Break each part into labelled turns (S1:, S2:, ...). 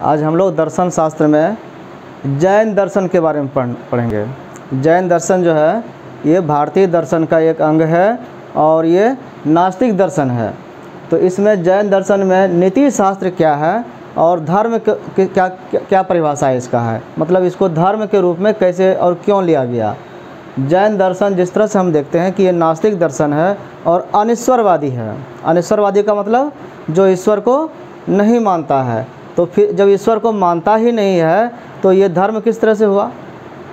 S1: आज हम लोग दर्शन शास्त्र में जैन दर्शन के बारे में पढ़ेंगे। जैन दर्शन जो है ये भारतीय दर्शन का एक अंग है और ये नास्तिक दर्शन है। तो इसमें जैन दर्शन में नीति शास्त्र क्या है और धर्म क्या क्या परिभाषा इसका है, मतलब इसको धर्म के रूप में कैसे और क्यों लिया गया। जैन दर्शन जिस तरह से हम देखते हैं कि ये नास्तिक दर्शन है और अनिश्वरवादी है। अनिश्वरवादी का मतलब जो ईश्वर को नहीं मानता है। तो फिर जब ईश्वर को मानता ही नहीं है तो ये धर्म किस तरह से हुआ।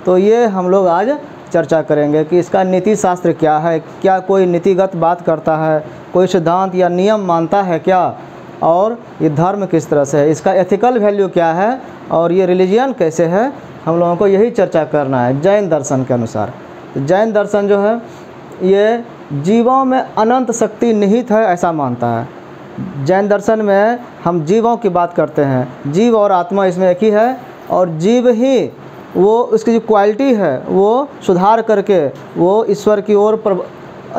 S1: तो ये हम लोग आज चर्चा करेंगे कि इसका नीति शास्त्र क्या है, क्या कोई नीतिगत बात करता है, कोई सिद्धांत या नियम मानता है क्या, और ये धर्म किस तरह से है, इसका एथिकल वैल्यू क्या है और ये रिलीजियन कैसे है। हम लोगों को यही चर्चा करना है जैन दर्शन के अनुसार। तो जैन दर्शन जो है ये जीवों में अनंत शक्ति निहित है ऐसा मानता है। जैन दर्शन में हम जीवों की बात करते हैं, जीव और आत्मा इसमें एक ही है और जीव ही वो उसकी जो क्वालिटी है वो सुधार करके वो ईश्वर की ओर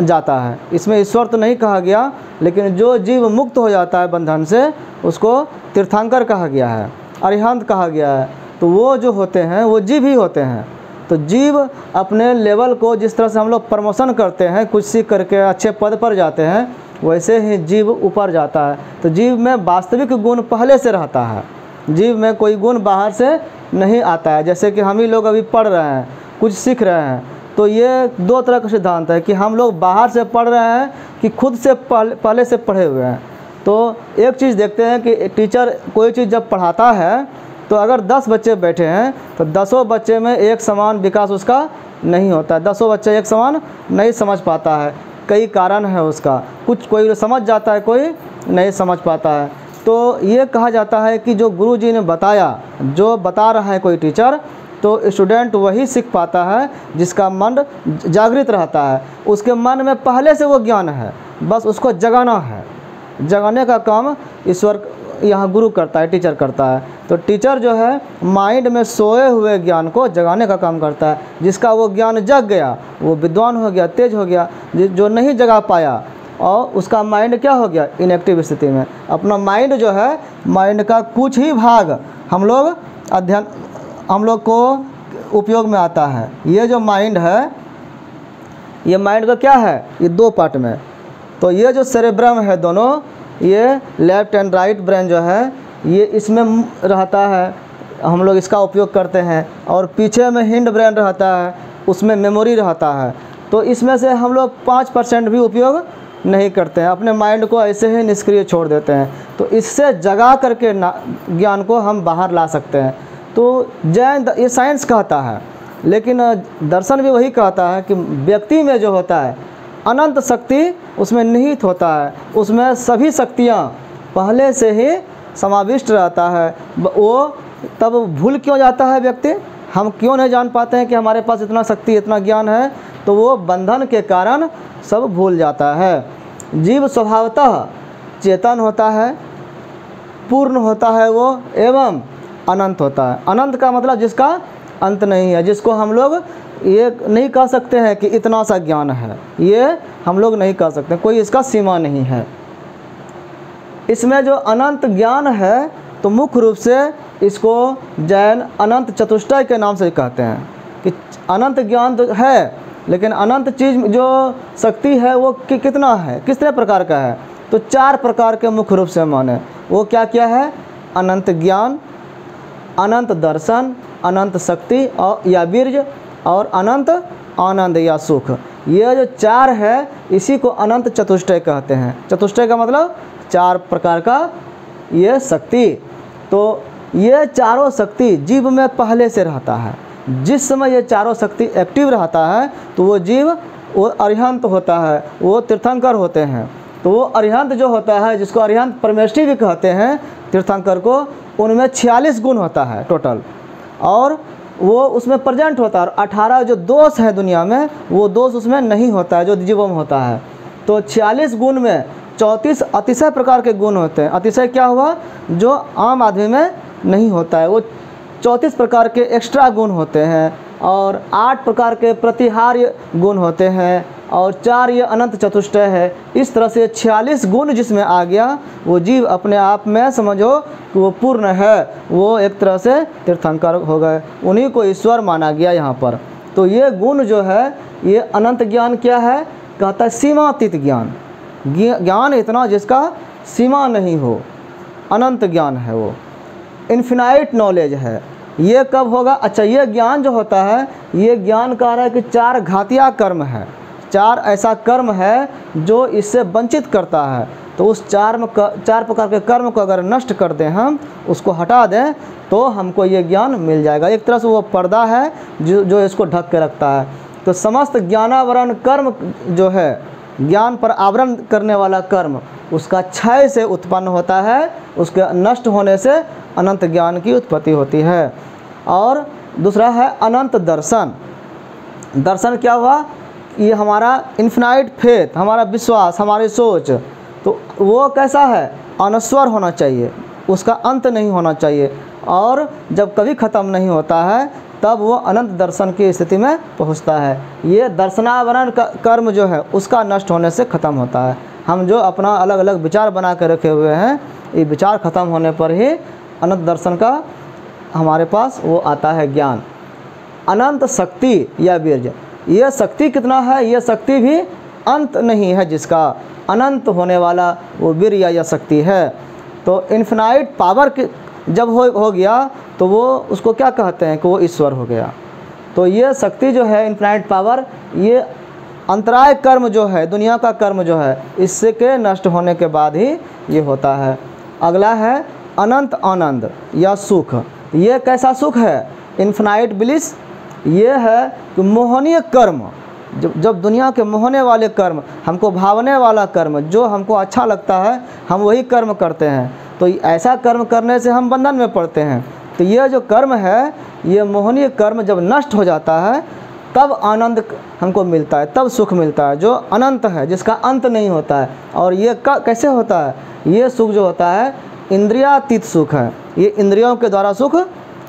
S1: जाता है। इसमें ईश्वर तो नहीं कहा गया, लेकिन जो जीव मुक्त हो जाता है बंधन से उसको तीर्थंकर कहा गया है, अरिहंत कहा गया है। तो वो जो होते हैं वो जीव ही होते हैं। तो जीव अपने लेवल को जिस तरह से हम लोग प्रमोशन करते हैं, कुछ सीख करके अच्छे पद पर जाते हैं, वैसे ही जीव ऊपर जाता है। तो जीव में वास्तविक गुण पहले से रहता है, जीव में कोई गुण बाहर से नहीं आता है। जैसे कि हम ही लोग अभी पढ़ रहे हैं, कुछ सीख रहे हैं, तो ये दो तरह का सिद्धांत है कि हम लोग बाहर से पढ़ रहे हैं कि खुद से पहले से पढ़े हुए हैं। तो एक चीज़ देखते हैं कि टीचर कोई चीज़ जब पढ़ाता है तो अगर 10 बच्चे बैठे हैं तो 10 बच्चे में एक समान विकास उसका नहीं होता है। 10 बच्चे एक समान नहीं समझ पाता है, कई कारण है उसका, कुछ कोई समझ जाता है कोई नहीं समझ पाता है। तो ये कहा जाता है कि जो गुरुजी ने बताया, जो बता रहा है कोई टीचर, तो स्टूडेंट वही सीख पाता है जिसका मन जागृत रहता है, उसके मन में पहले से वो ज्ञान है, बस उसको जगाना है। जगाने का काम ईश्वर यहाँ गुरु करता है, टीचर करता है। तो टीचर जो है माइंड में सोए हुए ज्ञान को जगाने का काम करता है। जिसका वो ज्ञान जग गया वो विद्वान हो गया, तेज हो गया। जो नहीं जगा पाया और उसका माइंड क्या हो गया, इनएक्टिव स्थिति में। अपना माइंड जो है, माइंड का कुछ ही भाग हम लोग को उपयोग में आता है। ये जो माइंड है, ये माइंड का क्या है, ये 2 पार्ट में। तो ये जो सेरेब्रम है दोनों, ये लेफ्ट एंड राइट ब्रेन जो है ये इसमें रहता है, हम लोग इसका उपयोग करते हैं। और पीछे में हिंड ब्रेन रहता है, उसमें मेमोरी रहता है। तो इसमें से हम लोग 5% भी उपयोग नहीं करते हैं, अपने माइंड को ऐसे ही निष्क्रिय छोड़ देते हैं। तो इससे जगा करके ज्ञान को हम बाहर ला सकते हैं। तो जैन ये साइंस कहता है, लेकिन दर्शन भी वही कहता है कि व्यक्ति में जो होता है अनंत शक्ति उसमें निहित होता है, उसमें सभी शक्तियाँ पहले से ही समाविष्ट रहता है। वो तब भूल क्यों जाता है व्यक्ति, हम क्यों नहीं जान पाते हैं कि हमारे पास इतना शक्ति इतना ज्ञान है, तो वो बंधन के कारण सब भूल जाता है। जीव स्वभावतः चेतन होता है, पूर्ण होता है वो, एवं अनंत होता है। अनंत का मतलब जिसका अंत नहीं है, जिसको हम लोग ये नहीं कह सकते हैं कि इतना सा ज्ञान है, ये हम लोग नहीं कह सकते, कोई इसका सीमा नहीं है। इसमें जो अनंत ज्ञान है तो मुख्य रूप से इसको जैन अनंत चतुष्टय के नाम से कहते हैं कि अनंत ज्ञान तो है, लेकिन अनंत चीज़ जो शक्ति है वो कितना है, कितने प्रकार का है। तो 4 प्रकार के मुख्य रूप से माने। वो क्या क्या है, अनंत ज्ञान, अनंत दर्शन, अनंत शक्ति और या वीर्य, और अनंत आनंद या सुख। ये जो 4 है इसी को अनंत चतुष्टय कहते हैं। चतुष्टय का मतलब 4 प्रकार का ये शक्ति। तो ये चारों शक्ति जीव में पहले से रहता है। जिस समय ये चारों शक्ति एक्टिव रहता है तो वो जीव वो अरिहंत होता है, वो तीर्थंकर होते हैं। तो वो अरिहंत जो होता है, जिसको अरिहंत परमेष्टि भी कहते हैं तीर्थंकर को, उनमें 46 गुण होता है टोटल, और वो उसमें प्रेजेंट होता है। और 18 जो दोष है दुनिया में, वो दोष उसमें नहीं होता है जो जीवों में होता है। तो 46 गुण में 34 अतिशय प्रकार के गुण होते हैं। अतिशय क्या हुआ, जो आम आदमी में नहीं होता है। वो 34 प्रकार के एक्स्ट्रा गुण होते हैं और 8 प्रकार के प्रतिहार्य गुण होते हैं और 4 ये अनंत चतुष्टय है। इस तरह से 46 गुण जिसमें आ गया, वो जीव अपने आप में समझो कि वो पूर्ण है, वो एक तरह से तीर्थंकर हो गए, उन्हीं को ईश्वर माना गया यहाँ पर। तो ये गुण जो है, ये अनंत ज्ञान क्या है, कहता है सीमातीत ज्ञान, ज्ञान इतना जिसका सीमा नहीं हो, अनंत ज्ञान है वो, इन्फिनाइट नॉलेज है। ये कब होगा? अच्छा, ये ज्ञान जो होता है, ये ज्ञान कह रहा है कि 4 घातिया कर्म है, 4 ऐसा कर्म है जो इससे वंचित करता है। तो उस 4 प्रकार के कर्म को अगर नष्ट कर दें, हम उसको हटा दें, तो हमको ये ज्ञान मिल जाएगा। एक तरह से वो पर्दा है जो इसको ढक के रखता है। तो समस्त ज्ञानावरण कर्म जो है, ज्ञान पर आवरण करने वाला कर्म, उसका क्षय से उत्पन्न होता है, उसके नष्ट होने से अनंत ज्ञान की उत्पत्ति होती है। और दूसरा है अनंत दर्शन। दर्शन क्या हुआ? ये हमारा इन्फिनाइट फेथ, हमारा विश्वास, हमारी सोच, तो वो कैसा है? अनश्वर होना चाहिए, उसका अंत नहीं होना चाहिए, और जब कभी ख़त्म नहीं होता है तब वो अनंत दर्शन की स्थिति में पहुंचता है। ये दर्शनावरण कर्म जो है, उसका नष्ट होने से ख़त्म होता है। हम जो अपना अलग अलग विचार बना कर रखे हुए हैं, ये विचार ख़त्म होने पर ही अनंत दर्शन का हमारे पास वो आता है ज्ञान। अनंत शक्ति या वीर्य, ये शक्ति कितना है? ये शक्ति भी अंत नहीं है, जिसका अनंत होने वाला वो वीर्य या शक्ति है। तो इन्फिनाइट पावर जब हो गया तो वो उसको क्या कहते हैं कि वो ईश्वर हो गया। तो ये शक्ति जो है, इन्फिनाइट पावर, ये अंतराय कर्म जो है, दुनिया का कर्म जो है, इससे के नष्ट होने के बाद ही ये होता है। अगला है अनंत आनंद या सुख। ये कैसा सुख है? Infinite bliss. ये है कि मोहनीय कर्म, जब दुनिया के मोहने वाले कर्म, हमको भावने वाला कर्म, जो हमको अच्छा लगता है, हम वही कर्म करते हैं। तो ऐसा कर्म करने से हम बंधन में पड़ते हैं। तो ये जो कर्म है, ये मोहनीय कर्म जब नष्ट हो जाता है, तब आनंद हमको मिलता है, तब सुख मिलता है, जो अनंत है, जिसका अंत नहीं होता है। और ये कैसे होता है? ये सुख जो होता है, इंद्रियातीत सुख है। ये इंद्रियों के द्वारा सुख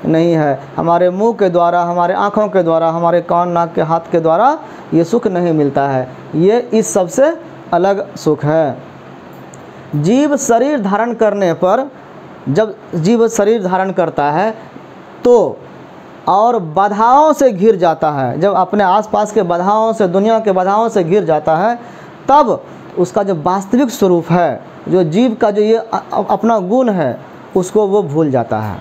S1: नहीं है, हमारे मुंह के द्वारा, हमारे आँखों के द्वारा, हमारे कान नाक के हाथ के द्वारा ये सुख नहीं मिलता है। ये इस सबसे अलग सुख है। जीव शरीर धारण करने पर, जब जीव शरीर धारण करता है तो और बाधाओं से घिर जाता है, जब अपने आसपास के बाधाओं से, दुनिया के बाधाओं से घिर जाता है, तब उसका जो वास्तविक स्वरूप है, जो जीव का जो ये अपना गुण है, उसको वो भूल जाता है।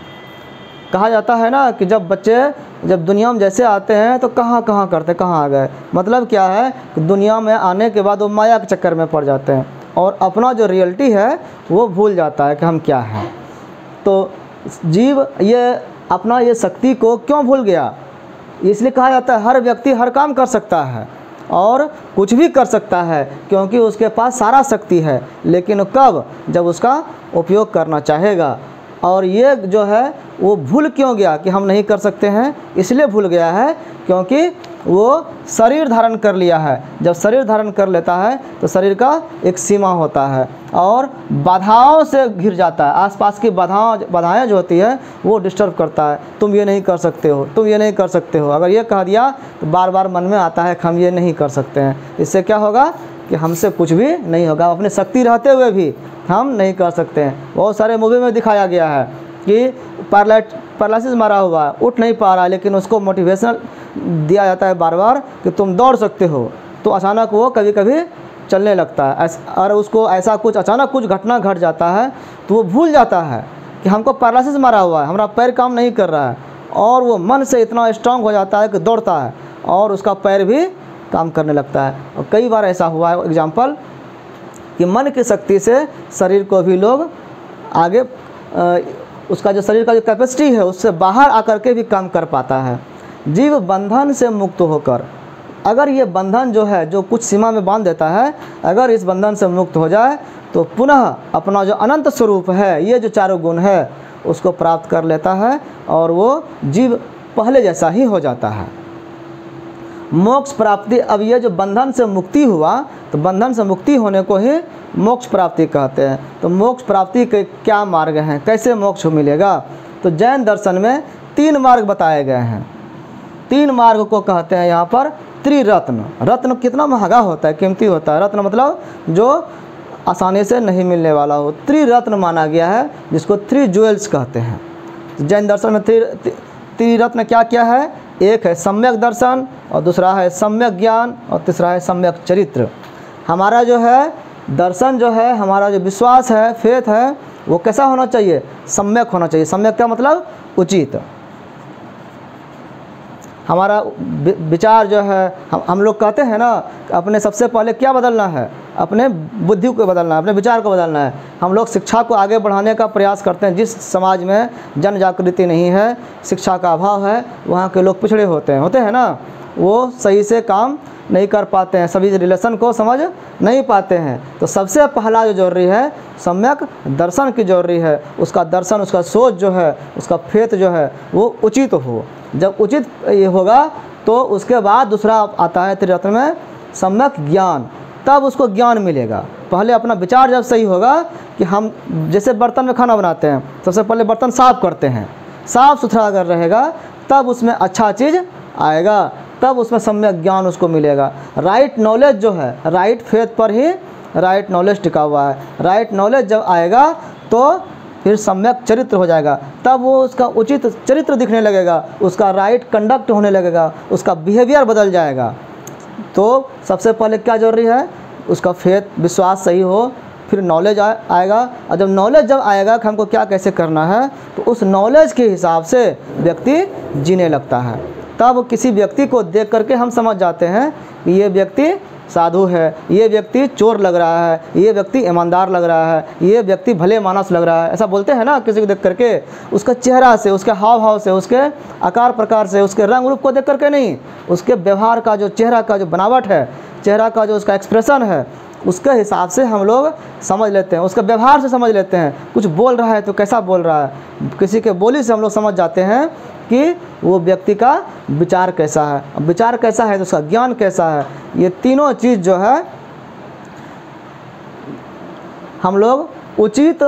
S1: कहा जाता है ना कि जब बच्चे जब दुनिया में जैसे आते हैं तो कहाँ करते, कहाँ आ गए। मतलब क्या है कि दुनिया में आने के बाद वो माया के चक्कर में पड़ जाते हैं और अपना जो रियलिटी है वो भूल जाता है कि हम क्या हैं। तो जीव ये अपना ये शक्ति को क्यों भूल गया? इसलिए कहा जाता है हर व्यक्ति हर काम कर सकता है और कुछ भी कर सकता है, क्योंकि उसके पास सारा शक्ति है, लेकिन कब? जब उसका उपयोग करना चाहेगा। और ये जो है वो भूल क्यों गया कि हम नहीं कर सकते हैं? इसलिए भूल गया है क्योंकि वो शरीर धारण कर लिया है। जब शरीर धारण कर लेता है तो शरीर का एक सीमा होता है और बाधाओं से घिर जाता है। आसपास की बाधाएं जो होती है वो डिस्टर्ब करता है। तुम ये नहीं कर सकते हो, तुम ये नहीं कर सकते हो। अगर ये कह दिया तो बार बार मन में आता है कि हम ये नहीं कर सकते हैं। इससे क्या होगा कि हमसे कुछ भी नहीं होगा, अपनी शक्ति रहते हुए भी हम नहीं कर सकते हैं। बहुत सारे मूवी में दिखाया गया है कि पैरालिसिस मारा हुआ है, उठ नहीं पा रहा है, लेकिन उसको मोटिवेशनल दिया जाता है बार बार कि तुम दौड़ सकते हो, तो अचानक वो कभी कभी चलने लगता है। और उसको ऐसा कुछ अचानक कुछ घटना घट जाता है तो वो भूल जाता है कि हमको पैरालिसिस मारा हुआ है, हमारा पैर काम नहीं कर रहा है, और वो मन से इतना स्ट्रांग हो जाता है कि दौड़ता है और उसका पैर भी काम करने लगता है। और कई बार ऐसा हुआ है एग्जाम्पल कि मन की शक्ति से शरीर को भी लोग आगे उसका जो शरीर का जो कैपेसिटी है उससे बाहर आकर के भी काम कर पाता है। जीव बंधन से मुक्त होकर, अगर ये बंधन जो है जो कुछ सीमा में बांध देता है, अगर इस बंधन से मुक्त हो जाए तो पुनः अपना जो अनंत स्वरूप है, ये जो चारों गुण है, उसको प्राप्त कर लेता है और वो जीव पहले जैसा ही हो जाता है। मोक्ष प्राप्ति, अब ये जो बंधन से मुक्ति हुआ तो बंधन से मुक्ति होने को ही मोक्ष प्राप्ति कहते हैं। तो मोक्ष प्राप्ति के क्या मार्ग हैं, कैसे मोक्ष मिलेगा? तो जैन दर्शन में 3 मार्ग बताए गए हैं। 3 मार्ग को कहते हैं यहाँ पर त्रिरत्न, रत्न कितना महंगा होता है, कीमती होता है। रत्न मतलब जो आसानी से नहीं मिलने वाला हो, त्रिरत्न माना गया है, जिसको थ्री ज्वेल्स कहते हैं। जैन दर्शन में त्रिरत्न क्या क्या है? एक है सम्यक दर्शन, और दूसरा है सम्यक ज्ञान, और तीसरा है सम्यक चरित्र। हमारा जो है दर्शन जो है, हमारा जो विश्वास है, फेथ है, वो कैसा होना चाहिए? सम्यक होना चाहिए। सम्यक का मतलब उचित। हमारा विचार जो है, हम लोग कहते हैं ना, अपने सबसे पहले क्या बदलना है? अपने बुद्धि को बदलना है, अपने विचार को बदलना है। हम लोग शिक्षा को आगे बढ़ाने का प्रयास करते हैं। जिस समाज में जन जागृति नहीं है, शिक्षा का अभाव है, वहाँ के लोग पिछड़े होते हैं ना, वो सही से काम नहीं कर पाते हैं, सभी रिलेशन को समझ नहीं पाते हैं। तो सबसे पहला जो जरूरी है, सम्यक दर्शन की जरूरी है। उसका दर्शन, उसका सोच जो है, उसका फेथ जो है, वो उचित हो। जब उचित ये होगा तो उसके बाद दूसरा आता है त्रिरत्न में सम्यक ज्ञान, तब उसको ज्ञान मिलेगा। पहले अपना विचार जब सही होगा कि हम जैसे बर्तन में खाना बनाते हैं, सबसे पहले बर्तन साफ़ करते हैं, साफ़ सुथरा अगर रहेगा तब उसमें अच्छा चीज़ आएगा, तब उसमें सम्यक ज्ञान उसको मिलेगा। राइट नॉलेज जो है, राइट फेथ पर ही राइट नॉलेज टिका हुआ है। राइट नॉलेज जब आएगा तो फिर सम्यक चरित्र हो जाएगा, तब वो उसका उचित चरित्र दिखने लगेगा, उसका राइट कंडक्ट होने लगेगा, उसका बिहेवियर बदल जाएगा। तो सबसे पहले क्या जरूरी है? उसका फेथ, विश्वास सही हो, फिर नॉलेज आएगा। और जब नॉलेज जब आएगा कि हमको क्या कैसे करना है, तो उस नॉलेज के हिसाब से व्यक्ति जीने लगता है। तब किसी व्यक्ति को देख करके हम समझ जाते हैं कि ये व्यक्ति साधु है, ये व्यक्ति चोर लग रहा है, ये व्यक्ति ईमानदार लग रहा है, ये व्यक्ति भले मानस लग रहा है। ऐसा बोलते हैं ना किसी को देख करके, उसका चेहरा से, उसके हाव भाव से, उसके आकार प्रकार से, उसके रंग रूप को देख करके नहीं, उसके व्यवहार का जो चेहरा का जो बनावट है, चेहरा का जो उसका एक्सप्रेशन है, उसके हिसाब से हम लोग समझ लेते हैं, उसके व्यवहार से समझ लेते हैं। कुछ बोल रहा है तो कैसा बोल रहा है, किसी के बोली से हम लोग समझ जाते हैं कि वो व्यक्ति का विचार कैसा है। अब विचार कैसा है तो उसका ज्ञान कैसा है। ये तीनों चीज़ जो है हम लोग उचित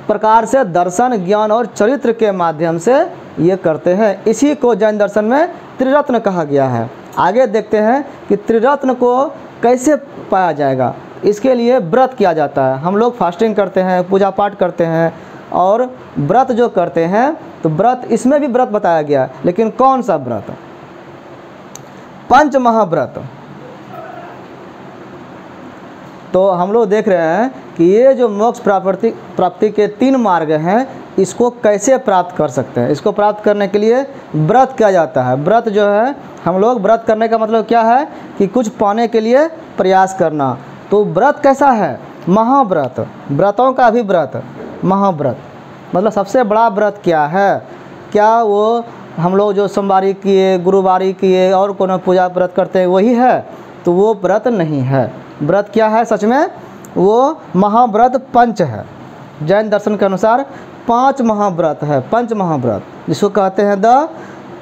S1: प्रकार से दर्शन, ज्ञान और चरित्र के माध्यम से ये करते हैं। इसी को जैन दर्शन में त्रिरत्न कहा गया है। आगे देखते हैं कि त्रिरत्न को कैसे पाया जाएगा। इसके लिए व्रत किया जाता है। हम लोग फास्टिंग करते हैं, पूजा पाठ करते हैं, और व्रत जो करते हैं, तो व्रत, इसमें भी व्रत बताया गया है, लेकिन कौन सा व्रत? पंच महाव्रत। तो हम लोग देख रहे हैं कि ये जो मोक्ष प्राप्ति के 3 मार्ग हैं, इसको कैसे प्राप्त कर सकते हैं। इसको प्राप्त करने के लिए व्रत किया जाता है। व्रत जो है, हम लोग व्रत करने का मतलब क्या है कि कुछ पाने के लिए प्रयास करना। तो व्रत कैसा है? महाव्रत, व्रतों का भी व्रत, महाव्रत। मतलब सबसे बड़ा व्रत क्या है? क्या वो हम लोग जो सोमवारी किए, गुरुवारी किए और कोनो पूजा व्रत करते हैं वही है? तो वो व्रत नहीं है। व्रत क्या है सच में? वो महाव्रत पंच है। जैन दर्शन के अनुसार 5 महाव्रत है, पंच महाव्रत, जिसको कहते हैं द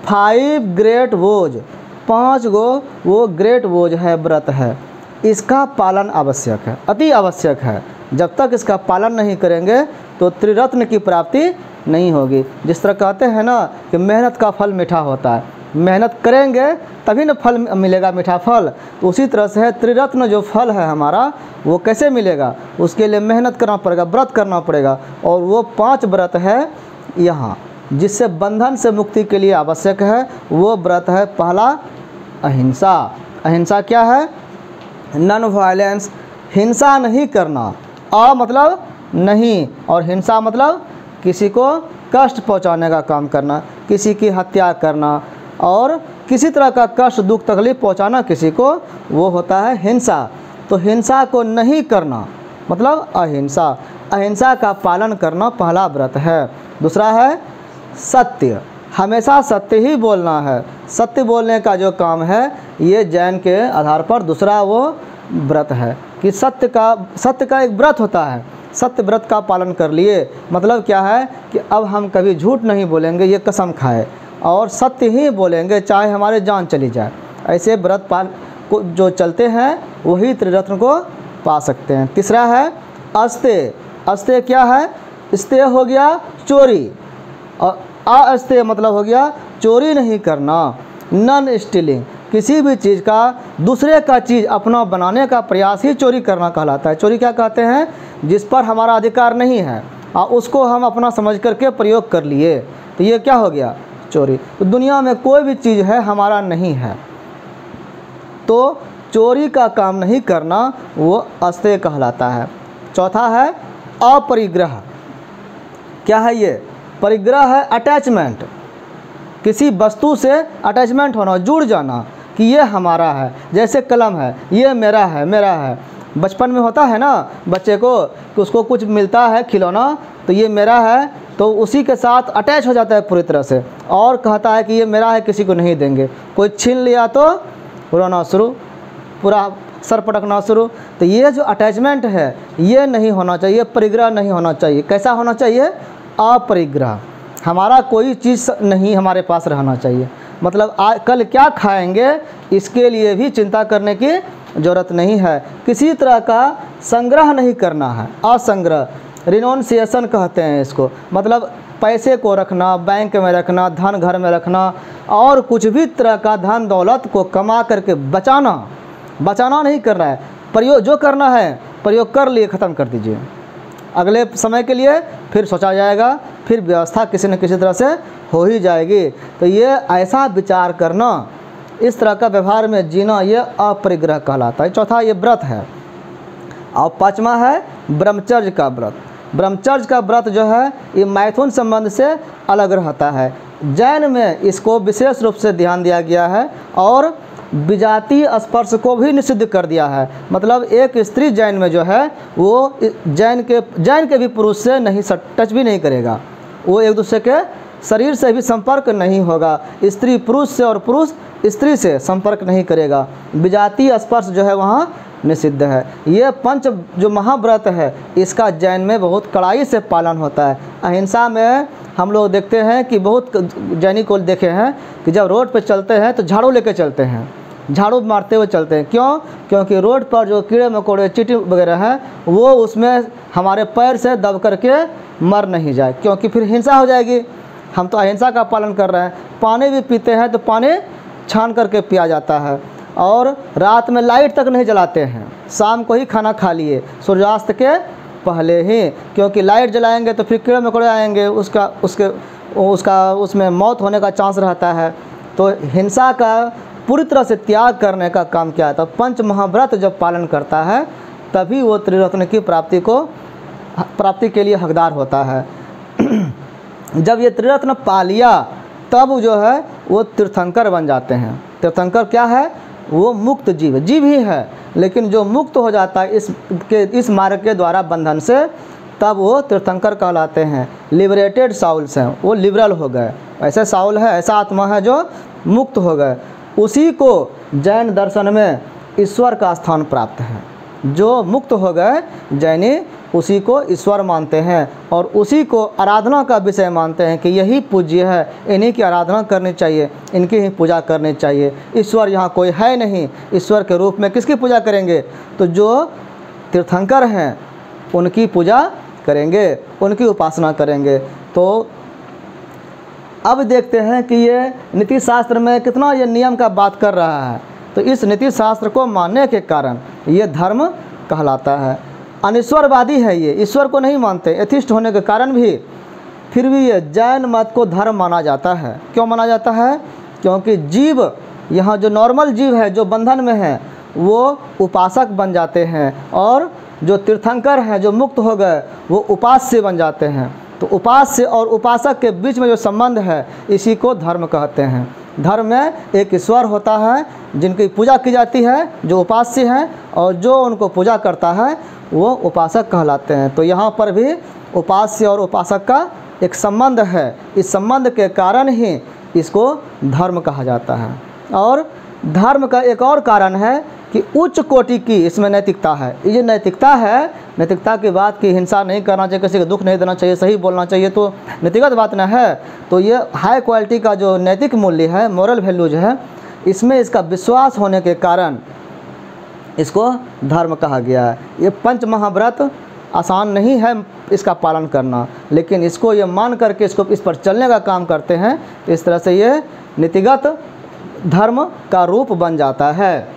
S1: 5 ग्रेट वोज। 5 गो वो ग्रेट वोज है, व्रत है। इसका पालन आवश्यक है, अति आवश्यक है। जब तक इसका पालन नहीं करेंगे तो त्रिरत्न की प्राप्ति नहीं होगी। जिस तरह कहते हैं ना कि मेहनत का फल मीठा होता है, मेहनत करेंगे तभी न फल मिलेगा, मीठा फल। तो उसी तरह से है, त्रिरत्न जो फल है हमारा, वो कैसे मिलेगा? उसके लिए मेहनत करना पड़ेगा, व्रत करना पड़ेगा। और वो 5 व्रत है यहाँ, जिससे बंधन से मुक्ति के लिए आवश्यक है। वो व्रत है पहला अहिंसा। अहिंसा क्या है? नॉन वायलेंस, हिंसा नहीं करना। अ मतलब नहीं, और हिंसा मतलब किसी को कष्ट पहुंचाने का काम करना, किसी की हत्या करना और किसी तरह का कष्ट, दुख, तकलीफ पहुंचाना किसी को, वो होता है हिंसा। तो हिंसा को नहीं करना मतलब अहिंसा। अहिंसा का पालन करना पहला व्रत है। दूसरा है सत्य, हमेशा सत्य ही बोलना है। सत्य बोलने का जो काम है, ये जैन के आधार पर दूसरा वो व्रत है कि सत्य का एक व्रत होता है। सत्य व्रत का पालन कर लिए मतलब क्या है कि अब हम कभी झूठ नहीं बोलेंगे, ये कसम खाए, और सत्य ही बोलेंगे चाहे हमारे जान चली जाए। ऐसे व्रत को जो चलते हैं वही त्रिरत्न को पा सकते हैं। तीसरा है अस्तेय। अस्तेय क्या है? स्तेय हो गया चोरी, और अस्तेय मतलब हो गया चोरी नहीं करना, नॉन स्टीलिंग। किसी भी चीज़ का दूसरे का चीज़ अपना बनाने का प्रयास ही चोरी करना कहलाता है। चोरी क्या कहते हैं? जिस पर हमारा अधिकार नहीं है और उसको हम अपना समझ करके प्रयोग कर लिए, तो ये क्या हो गया? चोरी। तो दुनिया में कोई भी चीज़ है हमारा नहीं है, तो चोरी का काम नहीं करना वो अस्तेय कहलाता है। चौथा है अपरिग्रह। क्या है ये? परिग्रह है अटैचमेंट, किसी वस्तु से अटैचमेंट होना, जुड़ जाना कि ये हमारा है। जैसे कलम है, ये मेरा है, मेरा है। बचपन में होता है ना बच्चे को कि उसको कुछ मिलता है खिलौना, तो ये मेरा है, तो उसी के साथ अटैच हो जाता है पूरी तरह से और कहता है कि ये मेरा है, किसी को नहीं देंगे। कोई छीन लिया तो रोना शुरू, पूरा सर पटकना शुरू। तो ये जो अटैचमेंट है ये नहीं होना चाहिए, परिग्रह नहीं होना चाहिए। कैसा होना चाहिए? अपरिग्रह। हमारा कोई चीज़ नहीं हमारे पास रहना चाहिए, मतलब कल क्या खाएंगे इसके लिए भी चिंता करने की ज़रूरत नहीं है। किसी तरह का संग्रह नहीं करना है। असंग्रह, रिनोन्सिएशन कहते हैं इसको, मतलब पैसे को रखना, बैंक में रखना, धन घर में रखना और कुछ भी तरह का धन दौलत को कमा करके बचाना नहीं करना है। प्रयोग जो करना है प्रयोग कर लिए, ख़त्म कर दीजिए। अगले समय के लिए फिर सोचा जाएगा, फिर व्यवस्था किसी न किसी तरह से हो ही जाएगी। तो ये ऐसा विचार करना, इस तरह का व्यवहार में जीना, ये अपरिग्रह कहलाता है। चौथा ये व्रत है। और पाँचवा है ब्रह्मचर्य का व्रत। ब्रह्मचर्य का व्रत जो है ये मैथुन संबंध से अलग रहता है। जैन में इसको विशेष रूप से ध्यान दिया गया है और विजातीय स्पर्श को भी निषिद्ध कर दिया है। मतलब एक स्त्री जैन में जो है वो जैन के भी पुरुष से नहीं टच भी नहीं करेगा, वो एक दूसरे के शरीर से भी संपर्क नहीं होगा। स्त्री पुरुष से और पुरुष स्त्री से संपर्क नहीं करेगा। विजातीय स्पर्श जो है वहाँ निषिद्ध है। ये पंच जो महाव्रत है इसका जैन में बहुत कड़ाई से पालन होता है। अहिंसा में हम लोग देखते हैं कि बहुत जैनी को देखे हैं कि जब रोड पे चलते हैं तो झाड़ू लेके चलते हैं, झाड़ू मारते हुए चलते हैं। क्यों? क्योंकि रोड पर जो कीड़े मकोड़े चींटी वगैरह हैं वो उसमें हमारे पैर से दब करके मर नहीं जाए, क्योंकि फिर हिंसा हो जाएगी। हम तो अहिंसा का पालन कर रहे हैं। पानी भी पीते हैं तो पानी छान करके पिया जाता है और रात में लाइट तक नहीं जलाते हैं, शाम को ही खाना खा लिए सूर्यास्त के पहले ही, क्योंकि लाइट जलाएंगे तो फिर कीड़े मकोड़े आएंगे, उसमें मौत होने का चांस रहता है। तो हिंसा का पूरी तरह से त्याग करने का काम किया था। पंच महाव्रत जब पालन करता है तभी वो त्रिरत्न की प्राप्ति के लिए हकदार होता है। जब ये त्रिरत्न पा लिया तब जो है वो तीर्थंकर बन जाते हैं। तीर्थंकर क्या है? वो मुक्त जीव ही है, लेकिन जो मुक्त हो जाता है इस मार्ग के द्वारा बंधन से, तब वो तीर्थंकर कहलाते हैं। लिबरेटेड साउल्स हैं, वो लिबरल हो गए। ऐसे साउल है, ऐसा आत्मा है जो मुक्त हो गए। उसी को जैन दर्शन में ईश्वर का स्थान प्राप्त है। जो मुक्त हो गए जैनी उसी को ईश्वर मानते हैं और उसी को आराधना का विषय मानते हैं कि यही पूज्य है, इन्हीं की आराधना करनी चाहिए, इनकी ही पूजा करनी चाहिए। ईश्वर यहाँ कोई है नहीं, ईश्वर के रूप में किसकी पूजा करेंगे? तो जो तीर्थंकर हैं उनकी पूजा करेंगे, उनकी उपासना करेंगे। तो अब देखते हैं कि ये नीति शास्त्र में कितना ये नियम का बात कर रहा है। तो इस नीति शास्त्र को मानने के कारण ये धर्म कहलाता है। अनिश्वरवादी है, ये ईश्वर को नहीं मानते, एथिस्ट होने के कारण भी फिर भी ये जैन मत को धर्म माना जाता है। क्यों माना जाता है? क्योंकि जीव यहाँ जो नॉर्मल जीव है, जो बंधन में है, वो उपासक बन जाते हैं और जो तीर्थंकर हैं, जो मुक्त हो गए, वो उपास्य बन जाते हैं। तो उपास्य और उपासक के बीच में जो संबंध है इसी को धर्म कहते हैं। धर्म में एक ईश्वर होता है जिनकी पूजा की जाती है, जो उपास्य हैं, और जो उनको पूजा करता है वो उपासक कहलाते हैं। तो यहाँ पर भी उपास्य और उपासक का एक संबंध है। इस संबंध के कारण ही इसको धर्म कहा जाता है। और धर्म का एक और कारण है कि उच्च कोटि की इसमें नैतिकता है। ये नैतिकता है, नैतिकता की बात की हिंसा नहीं करना चाहिए, किसी को दुख नहीं देना चाहिए, सही बोलना चाहिए, तो नैतिकत बात न है। तो ये हाई क्वालिटी का जो नैतिक मूल्य है, मोरल वैल्यूज है, इसमें इसका विश्वास होने के कारण इसको धर्म कहा गया है। ये पंच महाव्रत आसान नहीं है इसका पालन करना, लेकिन इसको ये मान करके इस पर चलने का काम करते हैं। तो इस तरह से ये नीतिगत धर्म का रूप बन जाता है।